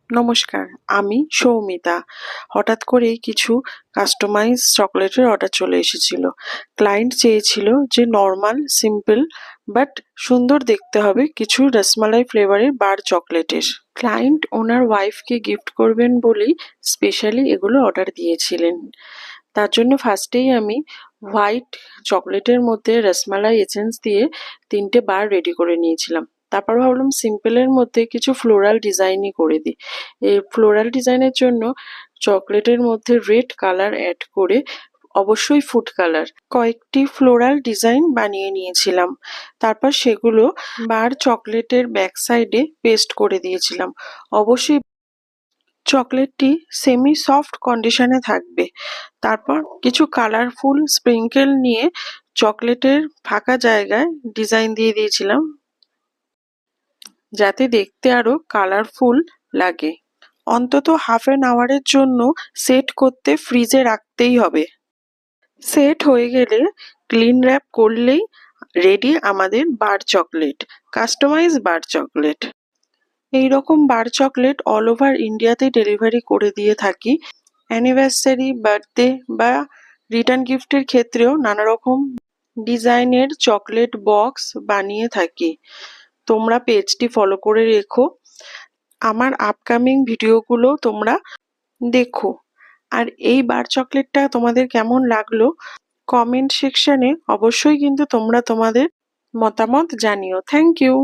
নমস্কার, আমি সৌমিতা। হঠাৎ করেই কিছু কাস্টমাইজ চকলেটের অর্ডার চলে এসেছিল। ক্লায়েন্ট চেয়েছিল যে নর্মাল, সিম্পল বাট সুন্দর দেখতে হবে কিছু রসমালাই ফ্লেভারের বার চকলেটের। ক্লায়েন্ট ওনার ওয়াইফকে গিফট করবেন বলেই স্পেশালি এগুলো অর্ডার দিয়েছিলেন। তার জন্য ফার্স্টেই আমি হোয়াইট চকলেটের মধ্যে রসমালাই এসেন্স দিয়ে 3টে বার রেডি করে নিয়েছিলাম। তারপর ভাবলাম সিম্পলের মধ্যে কিছু ফ্লোরাল ডিজাইনই করে দিই। এই ফ্লোরাল ডিজাইনের জন্য চকলেটের মধ্যে রেড কালার অ্যাড করে, অবশ্যই ফুড কালার, কয়েকটি ফ্লোরাল ডিজাইন বানিয়ে নিয়েছিলাম। তারপর সেগুলো বার চকলেটের ব্যাক সাইডে পেস্ট করে দিয়েছিলাম। অবশ্যই চকলেটটি সেমি সফট কন্ডিশনে থাকবে। তারপর কিছু কালারফুল স্প্রিঙ্কেল নিয়ে চকলেটের ফাঁকা জায়গায় ডিজাইন দিয়ে দিয়েছিলাম, যাতে দেখতে আরো কালারফুল লাগে। অন্তত হাফ অ্যান আওয়ারের জন্য সেট করতে ফ্রিজে রাখতেই হবে। সেট হয়ে গেলে ক্লিন র্যাপ করলেই রেডি আমাদের বার চকলেট, কাস্টমাইজ বার চকলেট। এইরকম বার চকলেট অল ওভার ইন্ডিয়াতে ডেলিভারি করে দিয়ে থাকি। অ্যানিভার্সারি, বার্থডে বা রিটার্ন গিফটের ক্ষেত্রেও নানা রকম ডিজাইনের চকলেট বক্স বানিয়ে থাকি। তোমরা পেজটি ফলো করে রেখো, আমার আপকামিং ভিডিওগুলো তোমরা দেখো। আর এই বার চকলেটটা তোমাদের কেমন লাগলো কমেন্ট সেকশনে অবশ্যই কিন্তু তোমরা তোমাদের মতামত জানিও। Thank you.